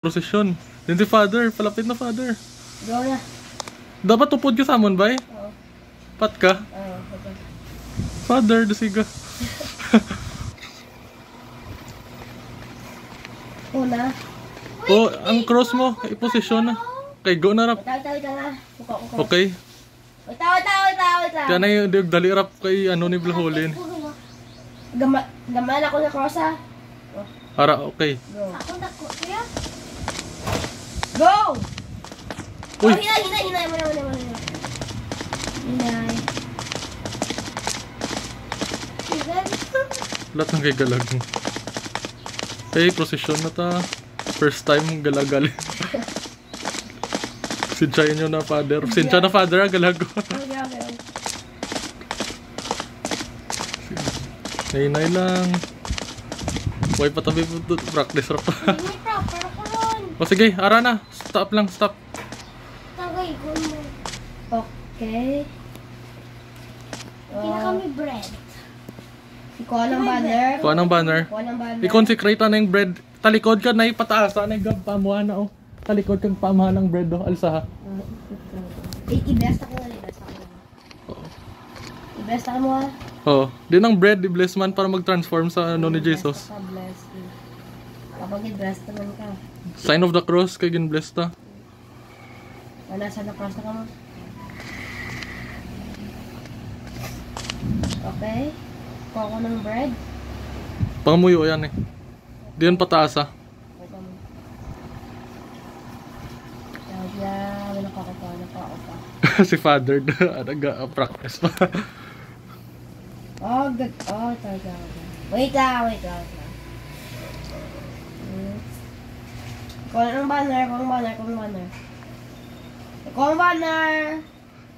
Prosesyon. Then si Father, palapit na Father. Go na. Dapat tupod ka sa amon, bay? Oo. Pat ka? Oo, okay. Father, dasiga. Una. Oh, ang cross mo, iposisyon na. Okay, go na rap. Wait lang. Okay. Wait lang. Kaya na yung dali rap kay ano ni Blaholin. Gaman ako sa cross ha. Para, okay. Go. Ako na ko. Go! Uy! Oh, hinay mo. Hinay. Lahat ng kay galag mo. Okay, prosesyon na ta. First time galagal. Sinsyahin nyo na Father. Sinsya na Father ha, galag ko. Okay. Nay lang. Huwag patabi po practice rap. Hindi proper ko ron. O sige, ara na. Stop lang, stop. Tagay ko mo. Okay. Hindi na kami bread. Kuha ng banner. Kuha ng banner. I-consecrate na yung bread. Talikod ka na ipataas. Na yung pamuha na oh. Talikod kang pamuha ng bread oh. Alsa ha. I-bless ako na. I-bless ako mo ha. Oo. Din ang bread, i-bless man para mag-transform sa ano ni Jesus. Bless you. Kapag i-bless naman ka. Sign of the cross, kay gin-bless ta. Wala sa cross na ka mo. Okay. Kuha ko ng bread. Pangamuyo yan eh. Di yan pataas ha. Wala pa. Si Father, nag-practice pa. Oh, good. Oh, talaga. Wait lang. Kuha ng banner.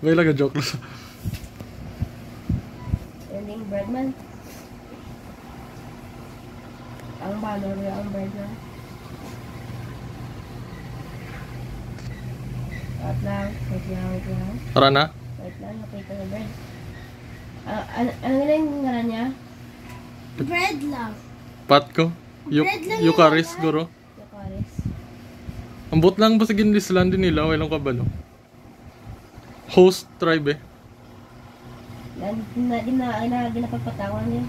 May lang joke lang. Ending bread man. Ang banner, ang bread na. Wait lang. Tara na. Wait lang, nakita na bread. Ano nga yung ngalan niya? Bread lang. Pat ko. Eucharis, guro. Eucharis. Ambot lang ba sa ginlislan din nila? Walang kabalo. Host tribe eh. Ginapagpatawan niya.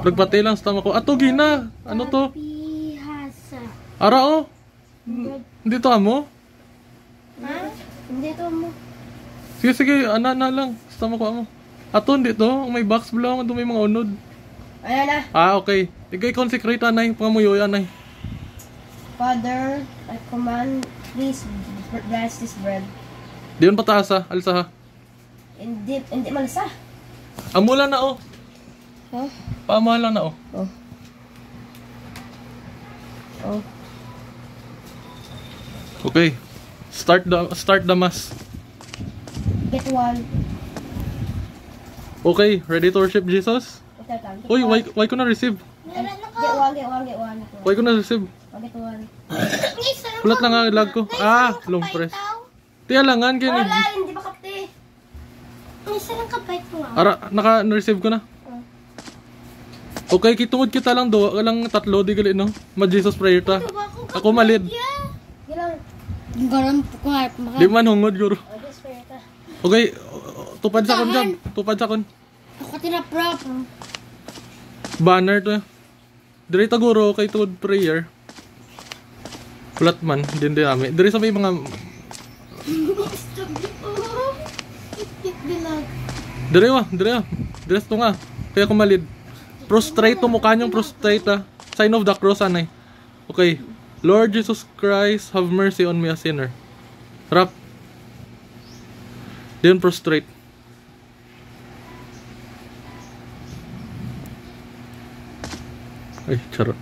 Nagpatay lang sa tama ko. Ato gina. Ano to? Ara oh. Hindi to amo? Ha? Hindi to amo. Sige, ana na lang. Sa tama ko amo. Ato hindi to. May box bala mo may mga unod. Ayan na. Okay. Ikay consecrate anay. Pangamuyo anay. Father, I command, please bless this bread. Di yun pataas ha. Alsa ha. Hindi malasa. Amula na oh. Huh? Pamala na oh. Oh. Okay. Start the mass. Get one. Okay, ready to worship Jesus? Uy, why ko na receive? Get one. Why ko na receive? Get one. Kulat lang ang lag ko. Long press. Tiyalangan kayo. Wala, hindi ba kapte? Isa lang kapait mo nga. Ara, naka-receive ko na. Okay, kitungod kita lang do. Lang tatlo, di gali no? Ma-Jesus prayer ta. Ako malid. Garam ko harap maka. Di man hungod, guro. Okay, tupad sa kon dyan. Ako tinaprap. Banner to. Diri ta guro, kay tungod prayer. Kulat man, din kami. Diri sa may mga... Diri sa nga. Kaya ko malid. Prostrate to mukha niyong prostrate ha. Sign of the cross anay. Okay. Lord Jesus Christ, have mercy on me a sinner. Rap. Then prostrate. Ay, charot.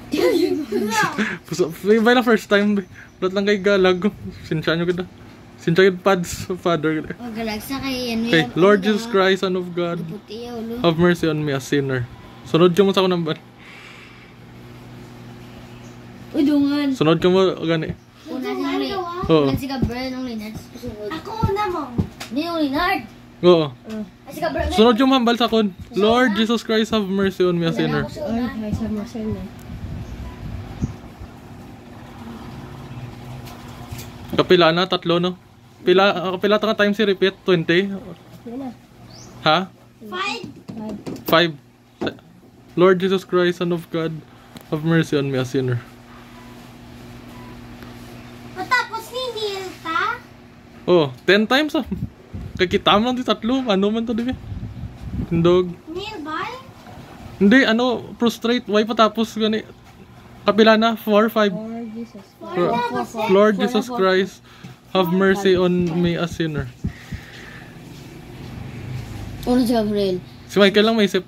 May na first time. Ba't lang kay galag. Sinsya nyo kita. Sinsya yung pads. Father. Galag sa kay ano. Okay. Lord Jesus Christ, Son of God, have mercy on me a sinner. Sunod ka mo sa ako number. Udungan. Sunod ka mo gani. Una si Oo. Si Gabriel ng Linard. Ako una mo. Hindi yung Linard. Oo. Si Gabriel. Sunod yung hambal sa kon. Lord Jesus Christ, have mercy on me a sinner. Kapila na, tatlo no? Kapila ta ka times si repeat, 20? Yun na. Ha? 5. Lord Jesus Christ, Son of God, have mercy on me, a sinner. Matapos ni Neil ta? Oh, 10 times ah. Kakita mo lang di tatlo. Ano man to, di ba? Tindog. Neil ba? Hindi, ano, prostrate. Why pa tapos gani? Kapila na, 4, 5. Lord Jesus Christ, have mercy on me, a sinner. Ano si Gabriel? Si Michael lang may isip.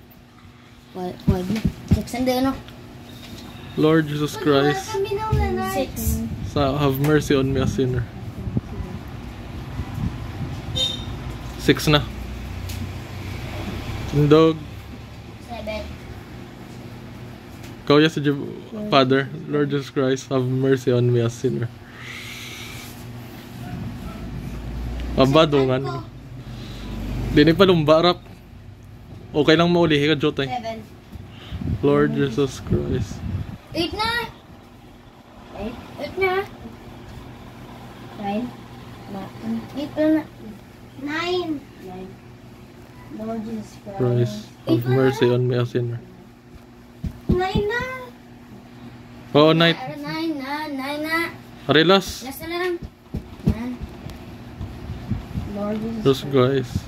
Wag na. 6 and ano? Lord Jesus Christ, 6. have mercy on me, a sinner. 6 na. Tindog. 7. Kaya si Father, Lord Jesus Christ, have mercy on me, a sinner. Abadungan. Dini pa lumba rap. Okay lang maulihi ka, Jotay. 7. Lord Jesus Christ. 8 na! 8 na! 9. 8 pa na. 9. Lord Jesus Christ, have mercy on me, a sinner. 9 na! Oo, night. 9 na! Arilas. Last na lang. 9. Lord Jesus Christ,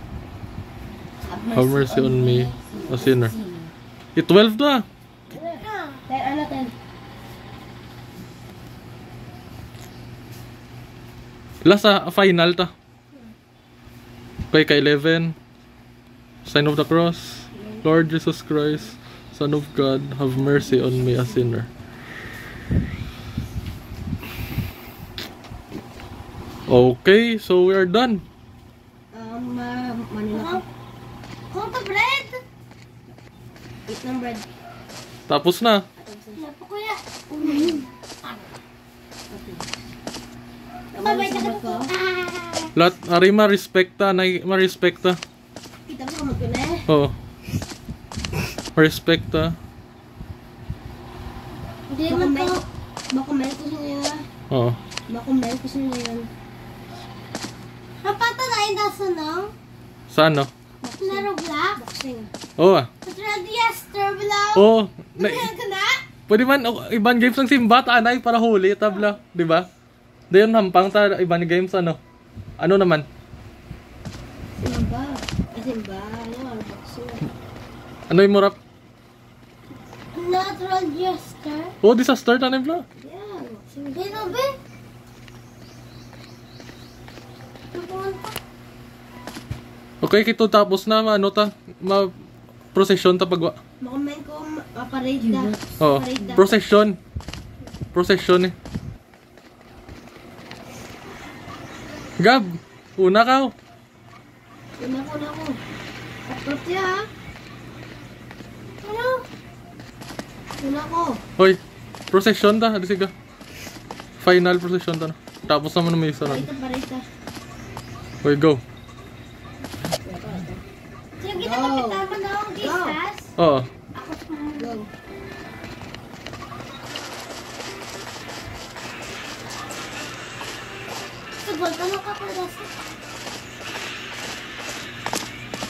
have mercy on me, a sinner. 12 na. Ano 10? Last final ta. Okay, ka 11. Sign of the cross. Lord Jesus Christ, Son of God, have mercy on me, a sinner. Okay, so we are done. Manila. Kung to bread? Eat ng bread. Tapos na. Napo kuya. Babay na ko. Lahat, ari ma-respecta, ma-respecta. Kita mo magkuna eh. Oo. Ma-respecta. Hindi naman to. Makomment ko siya yun. Oo. Makomment ko siya yun. Kapata na yung daso no? Sa ano? Laro black? Boxing. Oo ah. Patradi Esther Blau. Oo. Ka na? Pwede man, ibang games ng simba, anay para huli, tabla. Diba? Dayon hampang ta, ibang games ano? Ano naman? Simba. Simba. Ano? Boxing. Ano yung murap? Natural Esther. Oo, disaster tanim bla. Yeah. Dito ba? Okay, kito tapos na, ano ta? Procession ta pagwa. Makomment ko, parade na. Oo, procession. Procession eh. Gab, una ka. Una ko. Tapos siya ha? Ano? Una ko. Hoy, procession ta, hadi siga. Final procession ta na. Tapos naman na may isa na. Parita. Hoy, go. Sige, kita mo na ang disas. Oo. Go. Sabol ka na ka para sa...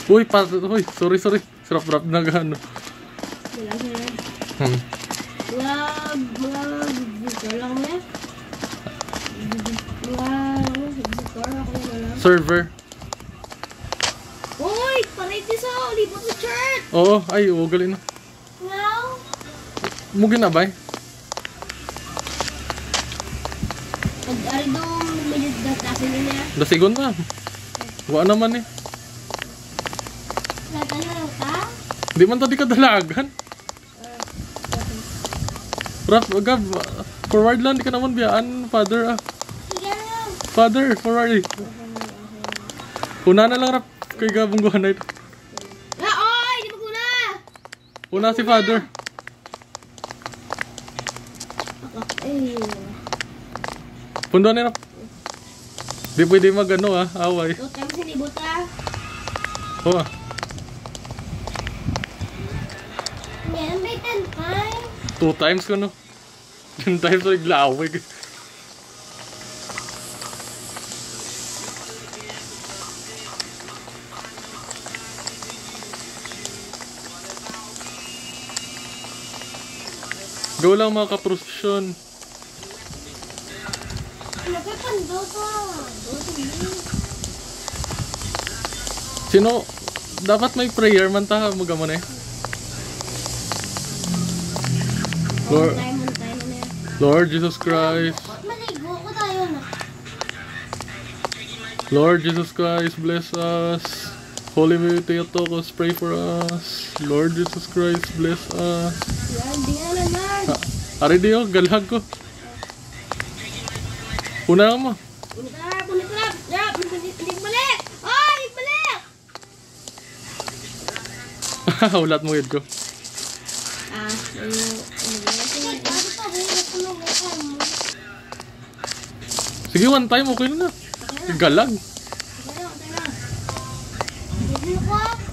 Uy, sorry. Sarap-rap na gano. Wala siya. Mga visitor lang niya. Mga visitor ako na lang. Server. Uy! Parade sa ulibot sa church! Oo, ay, galing na. Wow! Mugin na ba eh? Pag-ari doon, minute gatasin niya. Dasigon na. Wa naman eh. Natanong ka? Di man tadi kadalagan. Rap, Gab, forward lang, di ka naman biyaan, father ah. Sige na. Father, forward eh. Una na lang, Rap, kay Gabong guhanay. Oy! Di maguna! Una si father. Ay. Pundo ni Rap. Di pwede magano ah, away. 2 times sinibot ka. Oo ah. Yan, may 10 times. 2 times ko no. 10 times ko naglaaway. Go lang mga kaprosesyon. Napapando ko. Sino? Dapat may prayer man ta mo gamon eh. Lord, Muntay na yan. Lord Jesus Christ. Maligo ko tayo na. Lord Jesus Christ, bless us. Holy Theotokos, pray for us. Lord Jesus Christ, bless us. Yan, di nga naman. Ari diyo, galag ko. Una mo. Punit lang. Yap, hindi balik. Oh, hindi balik. Ulat mo yun ko. Sige, one time, okay na. Galag.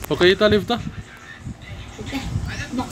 Okay, talib ta.